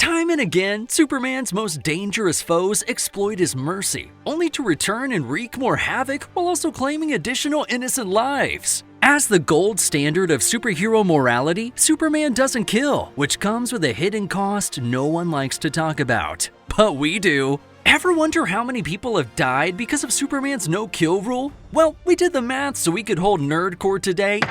Time and again, Superman's most dangerous foes exploit his mercy, only to return and wreak more havoc while also claiming additional innocent lives. As the gold standard of superhero morality, Superman doesn't kill, which comes with a hidden cost no one likes to talk about. But we do. Ever wonder how many people have died because of Superman's no-kill rule? Well, we did the math so we could hold Nerdcore today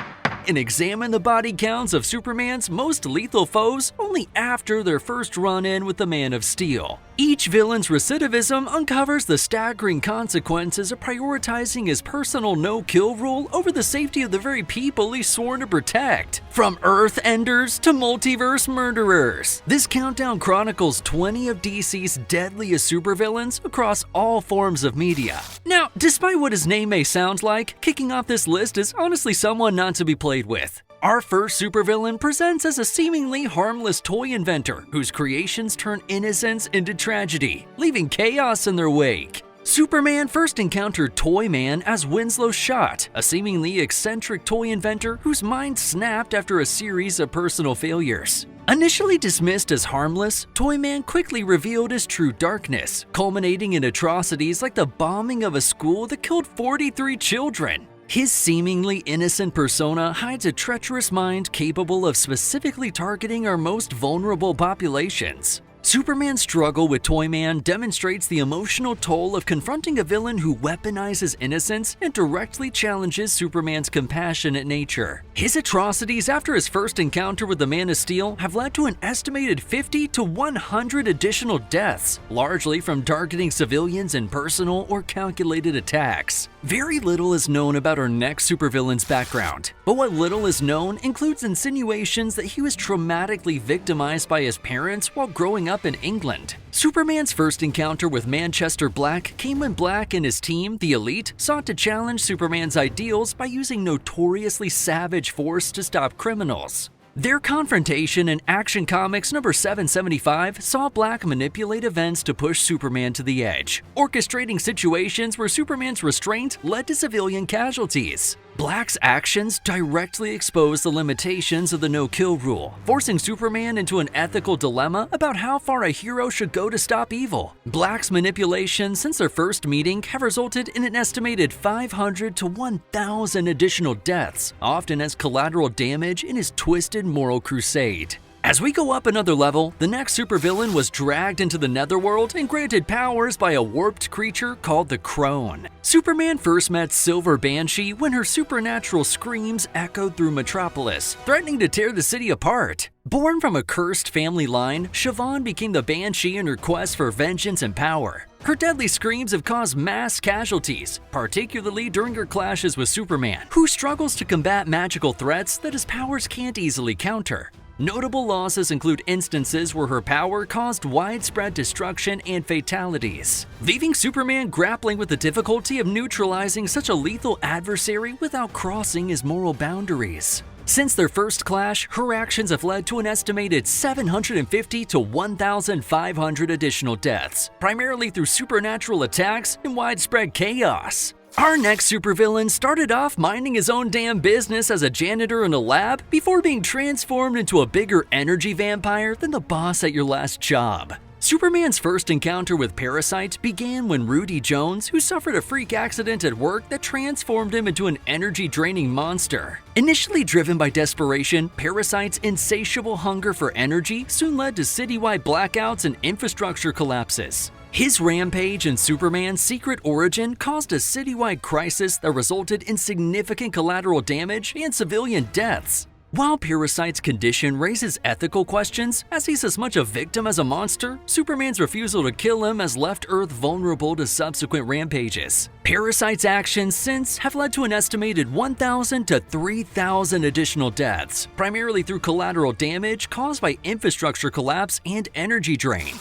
and examine the body counts of Superman's most lethal foes only after their first run-in with the Man of Steel. Each villain's recidivism uncovers the staggering consequences of prioritizing his personal no-kill rule over the safety of the very people he's sworn to protect. From Earth-enders to multiverse murderers, this countdown chronicles 20 of DC's deadliest supervillains across all forms of media. Now, despite what his name may sound like, kicking off this list is honestly someone not to be played with. Our first supervillain presents as a seemingly harmless toy inventor whose creations turn innocence into tragedy, leaving chaos in their wake. Superman first encountered Toyman as Winslow Schott, a seemingly eccentric toy inventor whose mind snapped after a series of personal failures. Initially dismissed as harmless, Toyman quickly revealed his true darkness, culminating in atrocities like the bombing of a school that killed 43 children. His seemingly innocent persona hides a treacherous mind capable of specifically targeting our most vulnerable populations. Superman's struggle with Toyman demonstrates the emotional toll of confronting a villain who weaponizes innocence and directly challenges Superman's compassionate nature. His atrocities after his first encounter with the Man of Steel have led to an estimated 50 to 100 additional deaths, largely from targeting civilians in personal or calculated attacks. Very little is known about our next supervillain's background, but what little is known includes insinuations that he was traumatically victimized by his parents while growing up in England. Superman's first encounter with Manchester Black came when Black and his team, the Elite, sought to challenge Superman's ideals by using notoriously savage force to stop criminals. Their confrontation in Action Comics number 775 saw Black manipulate events to push Superman to the edge, orchestrating situations where Superman's restraint led to civilian casualties. Black's actions directly exposed the limitations of the no-kill rule, forcing Superman into an ethical dilemma about how far a hero should go to stop evil. Black's manipulations since their first meeting have resulted in an estimated 500 to 1,000 additional deaths, often as collateral damage in his twisted moral crusade. As we go up another level, the next supervillain was dragged into the Netherworld and granted powers by a warped creature called the Crone. Superman first met Silver Banshee when her supernatural screams echoed through Metropolis, threatening to tear the city apart. Born from a cursed family line, Siobhan became the Banshee in her quest for vengeance and power. Her deadly screams have caused mass casualties, particularly during her clashes with Superman, who struggles to combat magical threats that his powers can't easily counter. Notable losses include instances where her power caused widespread destruction and fatalities, leaving Superman grappling with the difficulty of neutralizing such a lethal adversary without crossing his moral boundaries. Since their first clash, her actions have led to an estimated 750 to 1,500 additional deaths, primarily through supernatural attacks and widespread chaos. Our next supervillain started off minding his own damn business as a janitor in a lab before being transformed into a bigger energy vampire than the boss at your last job. Superman's first encounter with Parasite began when Rudy Jones, who suffered a freak accident at work that transformed him into an energy-draining monster. Initially driven by desperation, Parasite's insatiable hunger for energy soon led to citywide blackouts and infrastructure collapses. His rampage and Superman's secret origin caused a citywide crisis that resulted in significant collateral damage and civilian deaths. While Parasite's condition raises ethical questions, as he's as much a victim as a monster, Superman's refusal to kill him has left Earth vulnerable to subsequent rampages. Parasite's actions since have led to an estimated 1,000 to 3,000 additional deaths, primarily through collateral damage caused by infrastructure collapse and energy drain.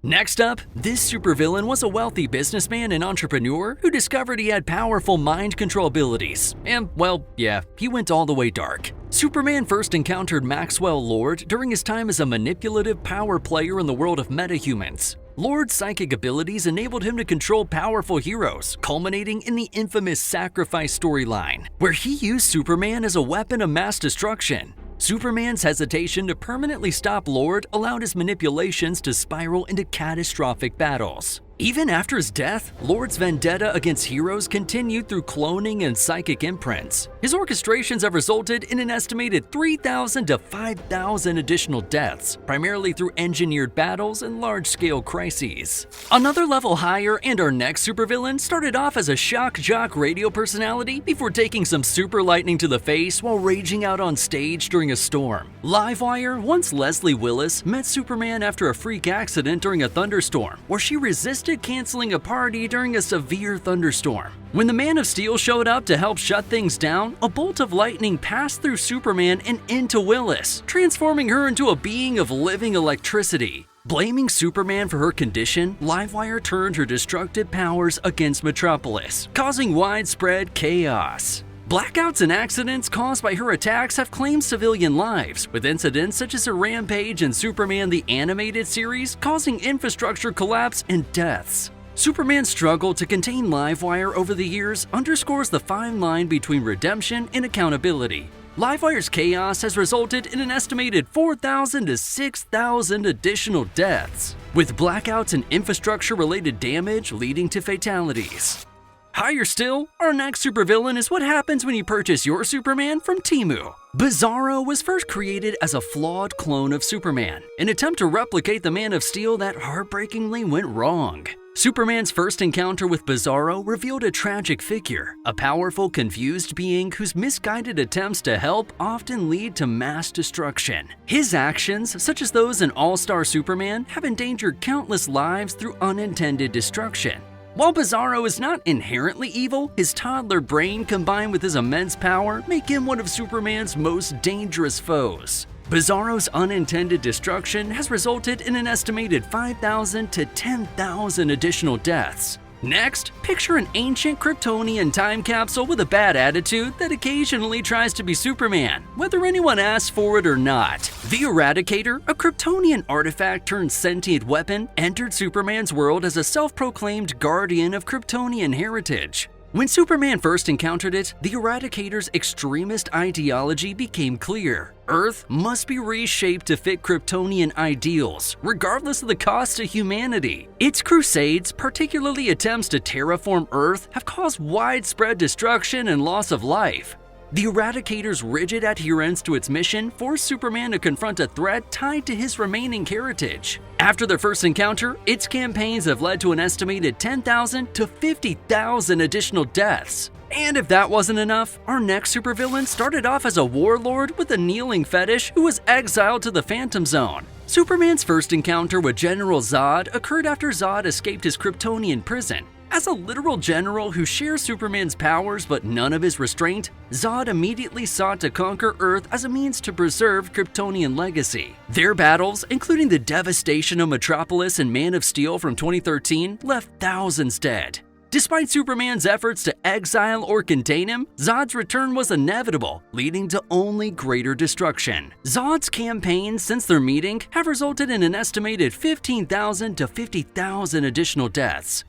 Next up, this supervillain was a wealthy businessman and entrepreneur who discovered he had powerful mind control abilities. And, well, yeah, he went all the way dark. Superman first encountered Maxwell Lord during his time as a manipulative power player in the world of metahumans. Lord's psychic abilities enabled him to control powerful heroes, culminating in the infamous Sacrifice storyline, where he used Superman as a weapon of mass destruction. Superman's hesitation to permanently stop Lord allowed his manipulations to spiral into catastrophic battles. Even after his death, Lord's vendetta against heroes continued through cloning and psychic imprints. His orchestrations have resulted in an estimated 3,000 to 5,000 additional deaths, primarily through engineered battles and large-scale crises. Another level higher, and our next supervillain started off as a shock jock radio personality before taking some super lightning to the face while raging out on stage during a storm. Livewire, once Leslie Willis, met Superman after a freak accident during a thunderstorm, where she resisted canceling a party during a severe thunderstorm. When the Man of Steel showed up to help shut things down, a bolt of lightning passed through Superman and into Willis, transforming her into a being of living electricity. Blaming Superman for her condition, Livewire turned her destructive powers against Metropolis, causing widespread chaos. Blackouts and accidents caused by her attacks have claimed civilian lives, with incidents such as a rampage in Superman the Animated Series causing infrastructure collapse and deaths. Superman's struggle to contain Livewire over the years underscores the fine line between redemption and accountability. Livewire's chaos has resulted in an estimated 4,000 to 6,000 additional deaths, with blackouts and infrastructure-related damage leading to fatalities. Higher still, our next supervillain is what happens when you purchase your Superman from Temu. Bizarro was first created as a flawed clone of Superman, an attempt to replicate the Man of Steel that heartbreakingly went wrong. Superman's first encounter with Bizarro revealed a tragic figure, a powerful, confused being whose misguided attempts to help often lead to mass destruction. His actions, such as those in All-Star Superman, have endangered countless lives through unintended destruction. While Bizarro is not inherently evil, his toddler brain combined with his immense power make him one of Superman's most dangerous foes. Bizarro's unintended destruction has resulted in an estimated 5,000 to 10,000 additional deaths. Next, picture an ancient Kryptonian time capsule with a bad attitude that occasionally tries to be Superman, whether anyone asks for it or not. The Eradicator, a Kryptonian artifact turned sentient weapon, entered Superman's world as a self-proclaimed guardian of Kryptonian heritage. When Superman first encountered it, the Eradicator's extremist ideology became clear. Earth must be reshaped to fit Kryptonian ideals, regardless of the cost to humanity. Its crusades, particularly attempts to terraform Earth, have caused widespread destruction and loss of life. The Eradicator's rigid adherence to its mission forced Superman to confront a threat tied to his remaining heritage. After their first encounter, its campaigns have led to an estimated 10,000 to 50,000 additional deaths. And if that wasn't enough, our next supervillain started off as a warlord with a kneeling fetish who was exiled to the Phantom Zone. Superman's first encounter with General Zod occurred after Zod escaped his Kryptonian prison. As a literal general who shares Superman's powers but none of his restraint, Zod immediately sought to conquer Earth as a means to preserve Kryptonian legacy. Their battles, including the devastation of Metropolis and Man of Steel from 2013, left thousands dead. Despite Superman's efforts to exile or contain him, Zod's return was inevitable, leading to only greater destruction. Zod's campaigns since their meeting have resulted in an estimated 15,000 to 50,000 additional deaths.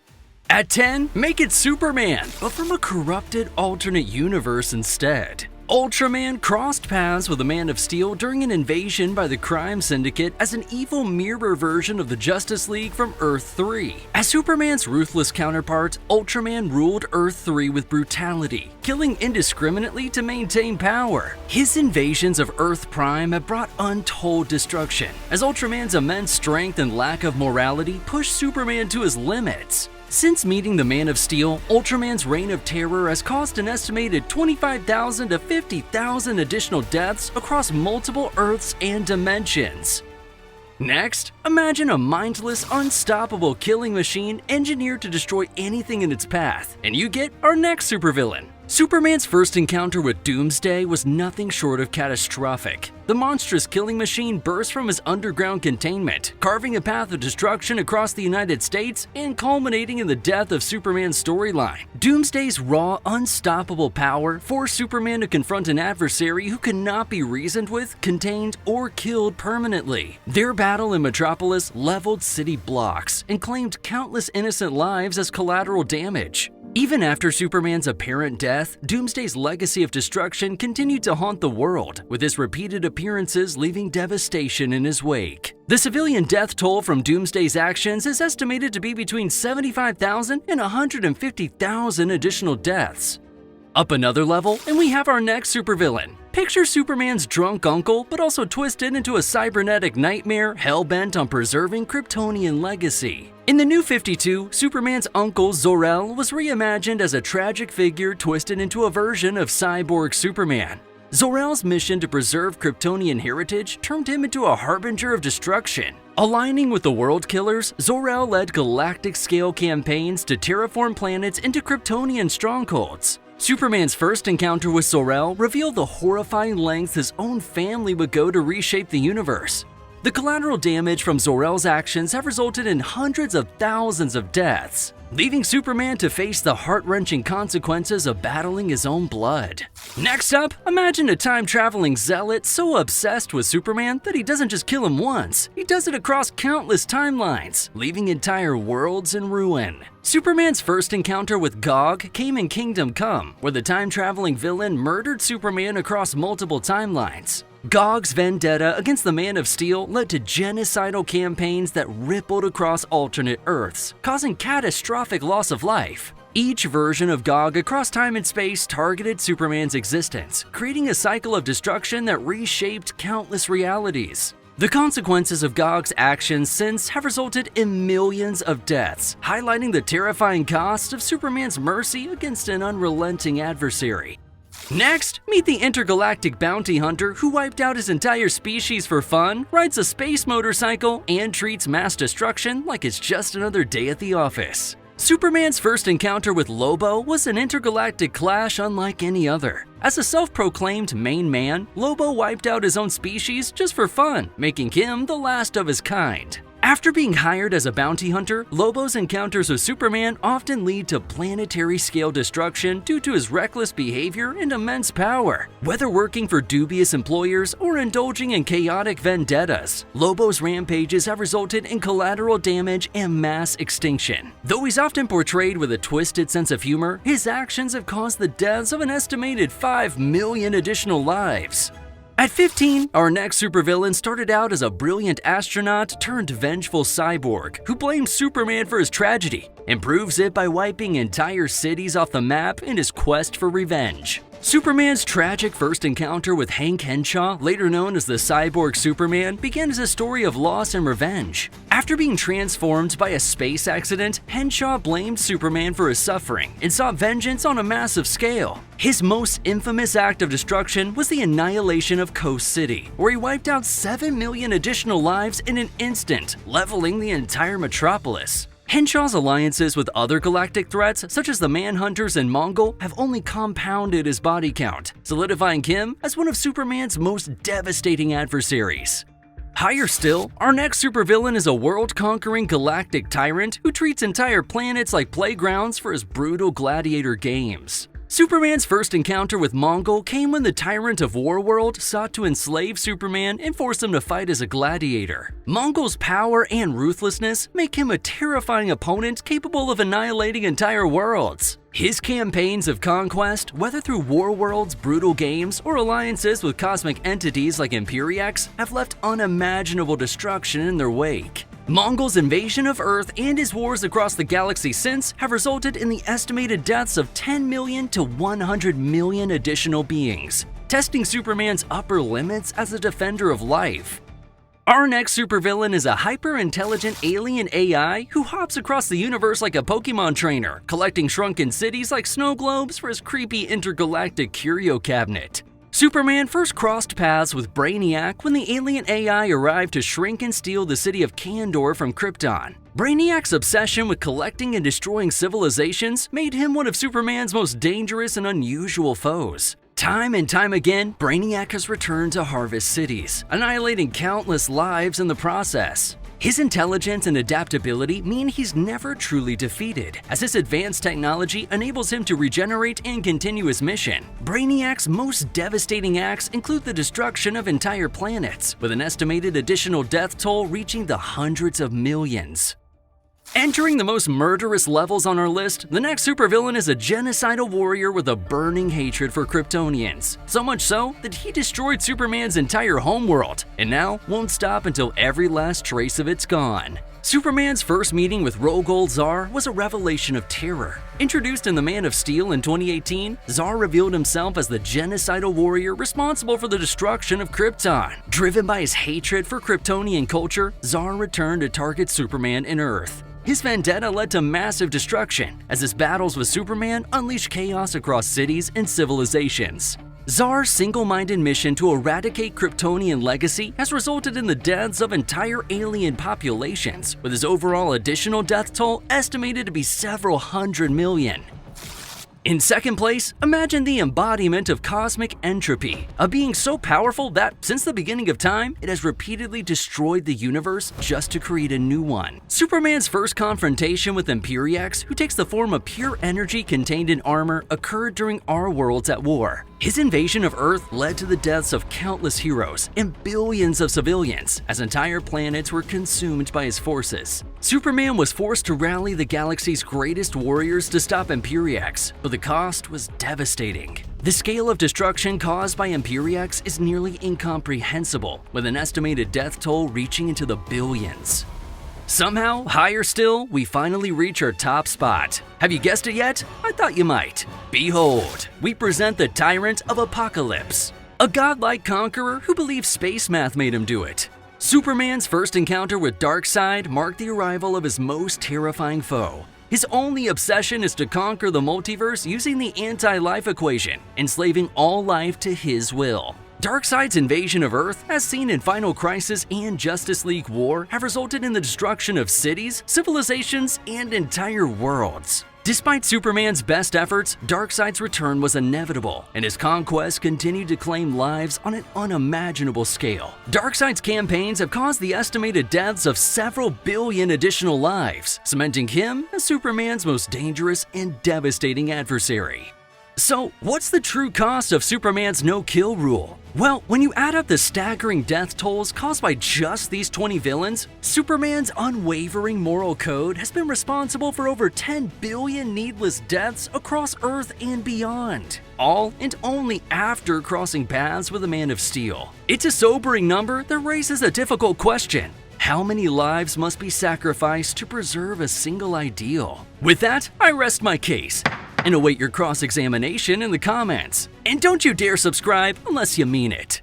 At 10, make it Superman, but from a corrupted alternate universe instead. Ultraman crossed paths with the Man of Steel during an invasion by the crime syndicate as an evil mirror version of the Justice League from Earth 3. As Superman's ruthless counterpart, Ultraman ruled Earth 3 with brutality, killing indiscriminately to maintain power. His invasions of Earth Prime have brought untold destruction, as Ultraman's immense strength and lack of morality pushed Superman to his limits. Since meeting the Man of Steel, Ultraman's reign of terror has caused an estimated 25,000 to 50,000 additional deaths across multiple Earths and dimensions. Next, imagine a mindless, unstoppable killing machine engineered to destroy anything in its path, and you get our next supervillain. Superman's first encounter with Doomsday was nothing short of catastrophic. The monstrous killing machine burst from his underground containment, carving a path of destruction across the United States and culminating in the death of Superman's storyline. Doomsday's raw, unstoppable power forced Superman to confront an adversary who could not be reasoned with, contained, or killed permanently. Their battle in Metropolis leveled city blocks and claimed countless innocent lives as collateral damage. Even after Superman's apparent death, Doomsday's legacy of destruction continued to haunt the world, with his repeated appearances leaving devastation in his wake. The civilian death toll from Doomsday's actions is estimated to be between 75,000 and 150,000 additional deaths. Up another level, and we have our next supervillain. Picture Superman's drunk uncle, but also twisted into a cybernetic nightmare hell-bent on preserving Kryptonian legacy. In the New 52, Superman's uncle Zor-El was reimagined as a tragic figure twisted into a version of Cyborg Superman. Zor-El's mission to preserve Kryptonian heritage turned him into a harbinger of destruction. Aligning with the World Killers, Zor-El led galactic-scale campaigns to terraform planets into Kryptonian strongholds. Superman's first encounter with Zor-El revealed the horrifying lengths his own family would go to reshape the universe. The collateral damage from Zor-El's actions have resulted in hundreds of thousands of deaths, leaving Superman to face the heart-wrenching consequences of battling his own blood. Next up, imagine a time-traveling zealot so obsessed with Superman that he doesn't just kill him once, he does it across countless timelines, leaving entire worlds in ruin. Superman's first encounter with Gog came in Kingdom Come, where the time-traveling villain murdered Superman across multiple timelines. Gog's vendetta against the Man of Steel led to genocidal campaigns that rippled across alternate Earths, causing catastrophic loss of life. Each version of Gog across time and space targeted Superman's existence, creating a cycle of destruction that reshaped countless realities. The consequences of Gog's actions since have resulted in millions of deaths, highlighting the terrifying cost of Superman's mercy against an unrelenting adversary. Next, meet the intergalactic bounty hunter who wiped out his entire species for fun, rides a space motorcycle, and treats mass destruction like it's just another day at the office. Superman's first encounter with Lobo was an intergalactic clash unlike any other. As a self-proclaimed main man, Lobo wiped out his own species just for fun, making him the last of his kind. After being hired as a bounty hunter, Lobo's encounters with Superman often lead to planetary-scale destruction due to his reckless behavior and immense power. Whether working for dubious employers or indulging in chaotic vendettas, Lobo's rampages have resulted in collateral damage and mass extinction. Though he's often portrayed with a twisted sense of humor, his actions have caused the deaths of an estimated 5 million additional lives. At 15, our next supervillain started out as a brilliant astronaut turned vengeful cyborg who blames Superman for his tragedy and proves it by wiping entire cities off the map in his quest for revenge. Superman's tragic first encounter with Hank Henshaw, later known as the Cyborg Superman, began as a story of loss and revenge. After being transformed by a space accident, Henshaw blamed Superman for his suffering and sought vengeance on a massive scale. His most infamous act of destruction was the annihilation of Coast City, where he wiped out 7 million additional lives in an instant, leveling the entire metropolis. Henshaw's alliances with other galactic threats, such as the Manhunters and Mongul, have only compounded his body count, solidifying him as one of Superman's most devastating adversaries. Higher still, our next supervillain is a world-conquering galactic tyrant who treats entire planets like playgrounds for his brutal gladiator games. Superman's first encounter with Mongul came when the tyrant of Warworld sought to enslave Superman and force him to fight as a gladiator. Mongul's power and ruthlessness make him a terrifying opponent capable of annihilating entire worlds. His campaigns of conquest, whether through Warworld's brutal games or alliances with cosmic entities like Imperiex, have left unimaginable destruction in their wake. Mongul's invasion of Earth and his wars across the galaxy since have resulted in the estimated deaths of 10 million to 100 million additional beings, testing Superman's upper limits as a defender of life. Our next supervillain is a hyper-intelligent alien AI who hops across the universe like a Pokemon trainer, collecting shrunken cities like snow globes for his creepy intergalactic curio cabinet. Superman first crossed paths with Brainiac when the alien AI arrived to shrink and steal the city of Kandor from Krypton. Brainiac's obsession with collecting and destroying civilizations made him one of Superman's most dangerous and unusual foes. Time and time again, Brainiac has returned to harvest cities, annihilating countless lives in the process. His intelligence and adaptability mean he's never truly defeated, as his advanced technology enables him to regenerate and continue his mission. Brainiac's most devastating acts include the destruction of entire planets, with an estimated additional death toll reaching the hundreds of millions. Entering the most murderous levels on our list, the next supervillain is a genocidal warrior with a burning hatred for Kryptonians. So much so that he destroyed Superman's entire homeworld, and now won't stop until every last trace of it's gone. Superman's first meeting with Rogol Zaar was a revelation of terror. Introduced in The Man of Steel in 2018, Zaar revealed himself as the genocidal warrior responsible for the destruction of Krypton. Driven by his hatred for Kryptonian culture, Zaar returned to target Superman and Earth. His vendetta led to massive destruction, as his battles with Superman unleashed chaos across cities and civilizations. Zaar's single-minded mission to eradicate Kryptonian legacy has resulted in the deaths of entire alien populations, with his overall additional death toll estimated to be several hundred million. In second place, imagine the embodiment of cosmic entropy, a being so powerful that, since the beginning of time, it has repeatedly destroyed the universe just to create a new one. Superman's first confrontation with Imperiex, who takes the form of pure energy contained in armor, occurred during our worlds at war. His invasion of Earth led to the deaths of countless heroes and billions of civilians, as entire planets were consumed by his forces. Superman was forced to rally the galaxy's greatest warriors to stop Imperiex, but the cost was devastating. The scale of destruction caused by Imperiex is nearly incomprehensible, with an estimated death toll reaching into the billions. Somehow, higher still, we finally reach our top spot. Have you guessed it yet? I thought you might. Behold, we present the Tyrant of Apocalypse, a godlike conqueror who believes space math made him do it. Superman's first encounter with Darkseid marked the arrival of his most terrifying foe. His only obsession is to conquer the multiverse using the anti-life equation, enslaving all life to his will. Darkseid's invasion of Earth, as seen in Final Crisis and Justice League War, have resulted in the destruction of cities, civilizations, and entire worlds. Despite Superman's best efforts, Darkseid's return was inevitable, and his conquest continued to claim lives on an unimaginable scale. Darkseid's campaigns have caused the estimated deaths of several billion additional lives, cementing him as Superman's most dangerous and devastating adversary. So, what's the true cost of Superman's no-kill rule? Well, when you add up the staggering death tolls caused by just these 20 villains, Superman's unwavering moral code has been responsible for over 10 billion needless deaths across Earth and beyond. All and only after crossing paths with the Man of Steel. It's a sobering number that raises a difficult question. How many lives must be sacrificed to preserve a single ideal? With that, I rest my case and await your cross-examination in the comments. And don't you dare subscribe unless you mean it.